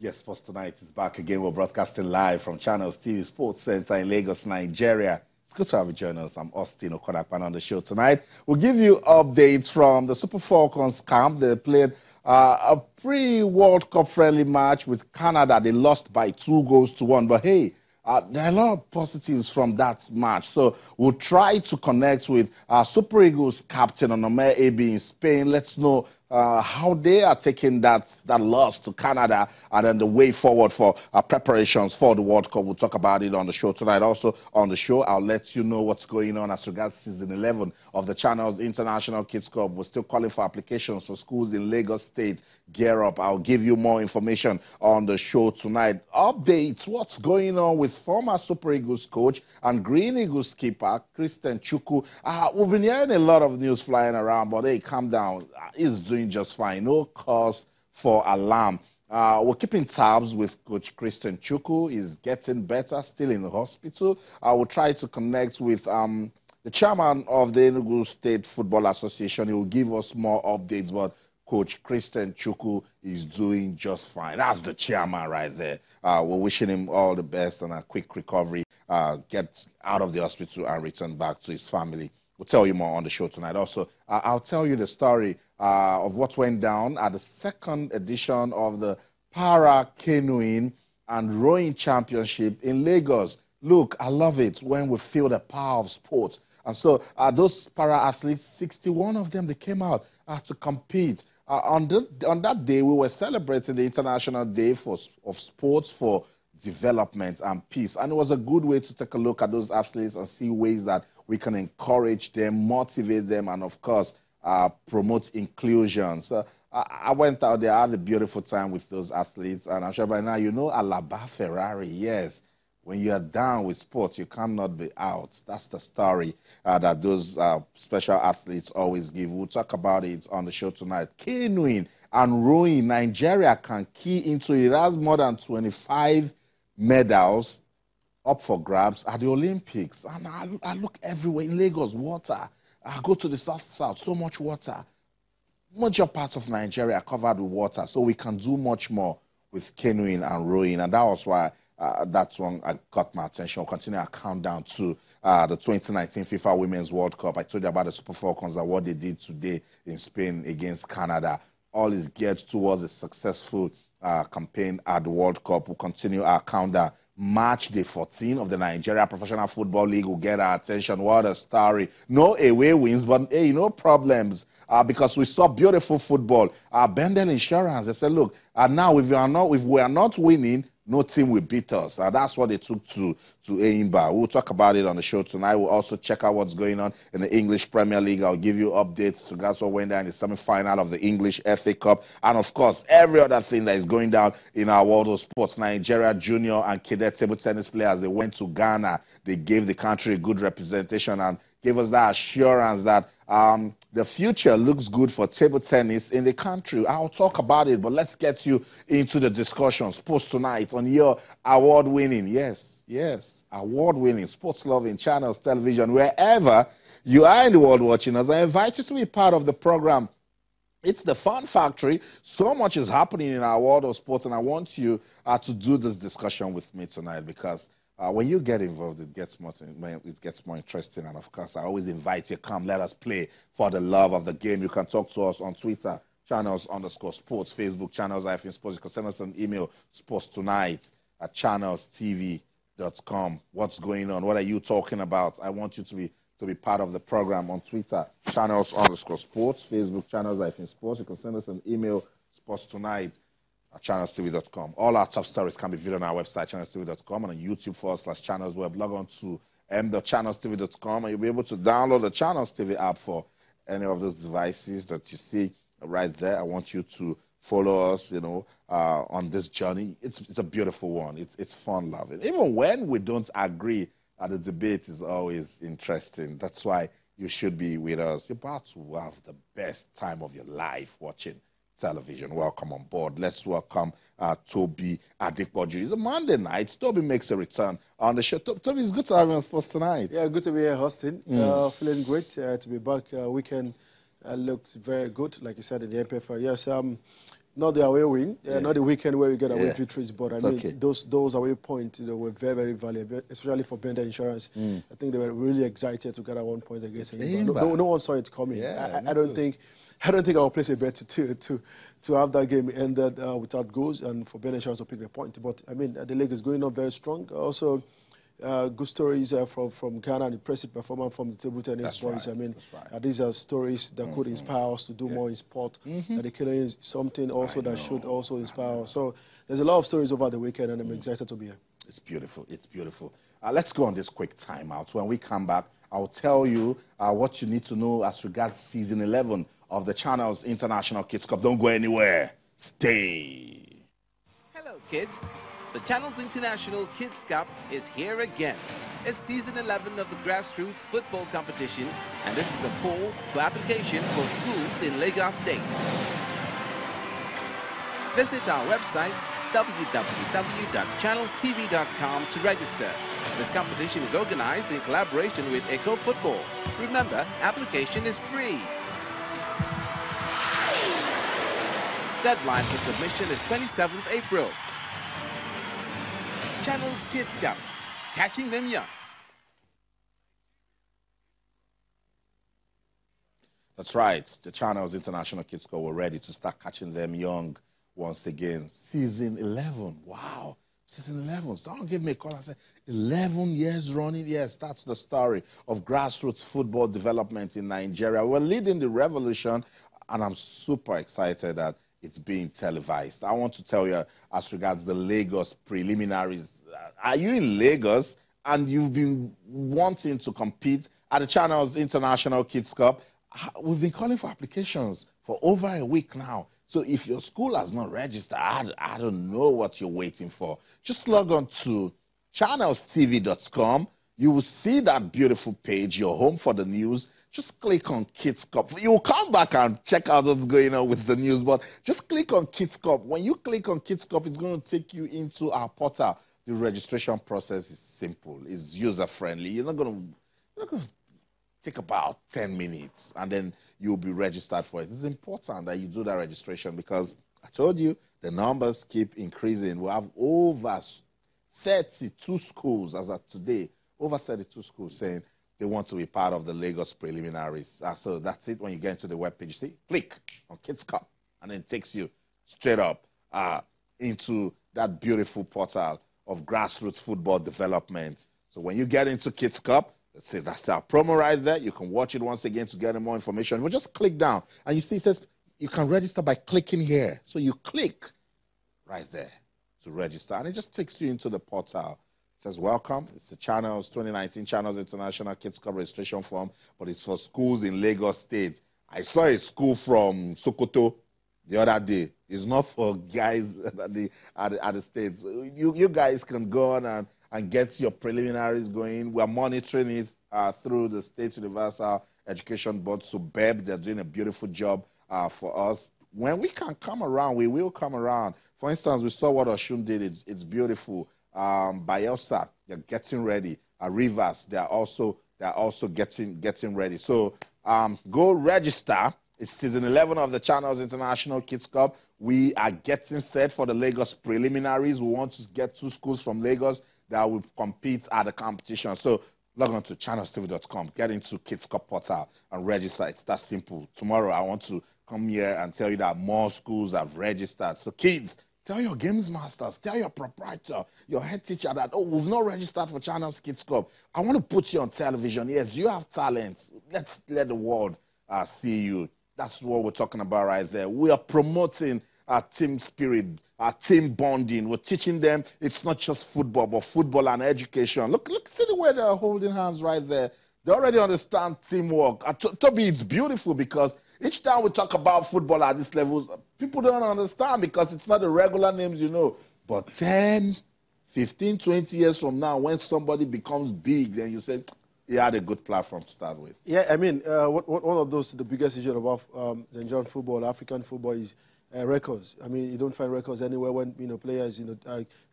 Yes, Sports Tonight is back again. We're broadcasting live from Channels TV Sports Center in Lagos, Nigeria. It's good to have you join us. I'm Austin Okodapan on the show tonight. We'll give you updates from the Super Falcons camp. They played a pre-World Cup friendly match with Canada. They lost by 2-1. But hey, there are a lot of positives from that match. So we'll try to connect with Super Eagles captain Onome Ebi in Spain. Let's know how they are taking that loss to Canada and then the way forward for preparations for the World Cup. We'll talk about it on the show tonight. Also on the show, I'll let you know what's going on as regards season 11 of the Channels International Kids Cup. We're still calling for applications for schools in Lagos State. Gear up. I'll give you more information on the show tonight. Updates, what's going on with former Super Eagles coach and Green Eagles keeper, Christian Chukwu. We've been hearing a lot of news flying around, but hey, calm down. He's doing just fine. No cause for alarm. We're keeping tabs with Coach Christian Chukwu. He's getting better, still in the hospital. I will try to connect with the chairman of the Enugu State Football Association. He will give us more updates, but Coach Christian Chukwu is doing just fine. That's the chairman right there. We're wishing him all the best and a quick recovery. Get out of the hospital and return back to his family. We'll tell you more on the show tonight. Also, I'll tell you the story of what went down at the second edition of the Para Canoeing and Rowing Championship in Lagos. Look, I love it when we feel the power of sports. And so those para athletes, 61 of them, they came out to compete. On that day, we were celebrating the International Day of Sports for Development and Peace. And it was a good way to take a look at those athletes and see ways that we can encourage them, motivate them, and of course, promote inclusion. So I went out there, I had a beautiful time with those athletes. And I'm sure by now, you know Alaba Ferrari, yes. When you are down with sports, you cannot be out. That's the story that those special athletes always give. We'll talk about it on the show tonight. Canoeing and rowing, Nigeria can key into it. It has more than 25 medals up for grabs at the Olympics. And I look everywhere in Lagos, water. I go to the south, so much water. Major parts of Nigeria are covered with water, so we can do much more with canoeing and rowing. And that was why that's one I got my attention. We'll continue our countdown to the 2019 FIFA Women's World Cup. I told you about the Super Falcons and what they did today in Spain against Canada. All is geared towards a successful campaign at the World Cup. We'll continue our countdown. Match day 14 of the Nigeria Professional Football League will get our attention. What a story. No away wins, but hey, no problems because we saw beautiful football. Bendel Insurance, they said, look, now if we are not winning, no team will beat us. That's what they took to Eimba. We'll talk about it on the show tonight. We'll also check out what's going on in the English Premier League. I'll give you updates regards what went down in the semi-final of the English FA Cup. And, of course, every other thing that is going down in our world of sports. Nigeria junior and cadet table tennis players, they went to Ghana. They gave the country a good representation and gave us that assurance that the future looks good for table tennis in the country. I'll talk about it, but let's get you into the discussion. Sports Tonight on your award-winning, yes, award-winning, sports-loving channels, television, wherever you are in the world watching us. I invite you to be part of the program. It's the Fun Factory. So much is happening in our world of sports, and I want you to do this discussion with me tonight because when you get involved, it gets more interesting. And, of course, I always invite you, come, let us play for the love of the game. You can talk to us on Twitter, channels_sports, Facebook, channels-sports. You can send us an email, sportstonight@channelstv.com. What's going on? What are you talking about? I want you to be part of the program on Twitter, channels_sports, Facebook, channels-sports. You can send us an email, sportstonight@channelstv.com. All our top stories can be viewed on our website, channelstv.com, and on YouTube /channels web. Log on to m.channelstv.com, and you'll be able to download the Channels TV app for any of those devices that you see right there. I want you to follow us, on this journey. It's a beautiful one. It's fun loving. Even when we don't agree, the debate is always interesting. That's why you should be with us. You're about to have the best time of your life watching television. Welcome on board. Let's welcome Toby Adepoju. It's a Monday night. Toby makes a return on the show. Toby, it's good to have you on Sports Tonight. Yeah, good to be here hosting. Feeling great to be back. Weekend looked very good, like you said, in the MPFL. Yes, not the away win, not the weekend where you get away Yeah. victories, but I It's mean, okay. those away points, were very, very valuable, especially for Bender Insurance. I think they were really excited to get that 1 point against Enyimba. No one saw it coming. Yeah, I don't think I will place a bet to have that game ended without goals and for Bender Insurance to pick the point. But I mean, the league is going on very strong. Also, good stories from Ghana, and impressive performance from the table tennis boys. Right. I mean, Right. these are stories that could inspire us to do more in sport. The killing is something also that should also inspire us. So there's a lot of stories over the weekend, and I'm excited to be here. It's beautiful. It's beautiful. Let's go on this quick timeout. When we come back, I'll tell you what you need to know as regards season 11 of the Channel's International Kids Cup. Don't go anywhere. Stay. Hello, kids. The Channel's International Kids Cup is here again. It's season 11 of the grassroots football competition, and this is a call for application for schools in Lagos State. Visit our website www.channelstv.com to register. This competition is organized in collaboration with Eco Football. Remember, application is free. Deadline for submission is 27th April. Channel's Kids Cup, catching them young. That's right. The Channel's International Kids Cup were ready to start catching them young once again. Season 11. Wow. Season 11. Someone gave me a call and said, 11 years running? Yes, that's the story of grassroots football development in Nigeria. We're leading the revolution, and I'm super excited that it's being televised. I want to tell you, as regards the Lagos preliminaries, are you in Lagos and you've been wanting to compete at the Channel's International Kids Cup? We've been calling for applications for over a week now. So if your school has not registered, I don't know what you're waiting for. Just log on to channelstv.com. You will see that beautiful page, your home for the news. Just click on Kids Cup. You'll come back and check out what's going on with the news, but just click on Kids Cup. When you click on Kids Cup, it's going to take you into our portal. The registration process is simple. It's user-friendly. You're not going to take about 10 minutes, and then you'll be registered for it. It's important that you do that registration because I told you the numbers keep increasing. We have over 32 schools as of today, over 32 schools saying they want to be part of the Lagos preliminaries. So that's it. When you get into the webpage, you see, click on Kids Cup, and then it takes you straight up into that beautiful portal of grassroots football development. So when you get into Kids Cup, let's say that's our promo right there. You can watch it once again to get more information. Well, just click down, and you see it says you can register by clicking here. So you click right there to register, and it just takes you into the portal. It says, welcome. It's the Channel's 2019 Channel's International Kids Cup registration form, but it's for schools in Lagos State. I saw a school from Sokoto the other day. It's not for guys at the States. You guys can go on and get your preliminaries going. We're monitoring it through the State Universal Education Board, SUBEB. They're doing a beautiful job for us. When we can come around, we will come around. For instance, we saw what Oshun did. It's beautiful. Bayelsa, they're getting ready. Rivers, they're also getting ready. So go register. It's season 11 of the Channel's International Kids Cup. We are getting set for the Lagos preliminaries. We want to get 2 schools from Lagos that will compete at the competition. So log on to channelstv.com, get into Kids Cup portal and register. It's that simple. Tomorrow I want to come here and tell you that more schools have registered. So kids, tell your games masters, tell your proprietor, your head teacher that, oh, we've not registered for Channel's Kids Cup. I want to put you on television. Yes, do you have talent? Let's let the world see you. That's what we're talking about right there. We are promoting our team spirit, our team bonding. We're teaching them it's not just football, but football and education. Look, see the way they're holding hands right there. They already understand teamwork. Toby, it's beautiful because each time we talk about football at this level, people don't understand because it's not the regular names you know. But 10, 15, 20 years from now, when somebody becomes big, then you say, he had a good platform to start with. Yeah, I mean, one of the biggest issues about Nigerian football, African football, is records. I mean, you don't find records anywhere when players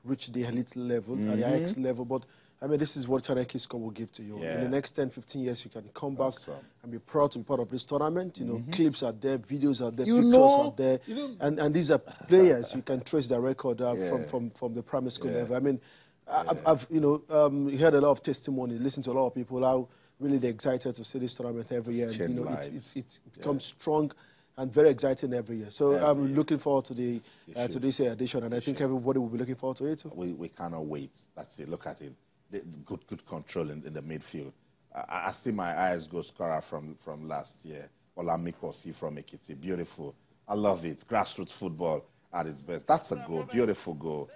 reach the elite level, at the highest level. But I mean, this is what China Kids Cup will give to you. Yeah. In the next 10, 15 years, you can come back Awesome. and be proud to be part of this tournament. You know, clips are there, videos are there, You pictures know, are there. you know- And these are players, you can trace their record Yeah. from the primary school Yeah. level. I mean, I've you know, heard a lot of testimony, listened to a lot of people how really they're excited to see this tournament every year. It's And, you know, changed it becomes strong and very exciting every year. So Every I'm year. looking forward to the You to should. this edition, and I think should. everybody will be looking forward to it too. We cannot wait. That's it. Look at it. Good control in the midfield. I see my eyes go scorer from last year. Olamikosi from Ekiti. Beautiful. I love it. Grassroots football at its best. That's a goal. Beautiful goal.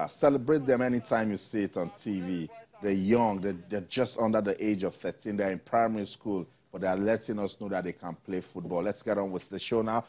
Celebrate them anytime you see it on TV. They're young. They're just under the age of 13. They're in primary school, but they're letting us know that they can play football. Let's get on with the show now.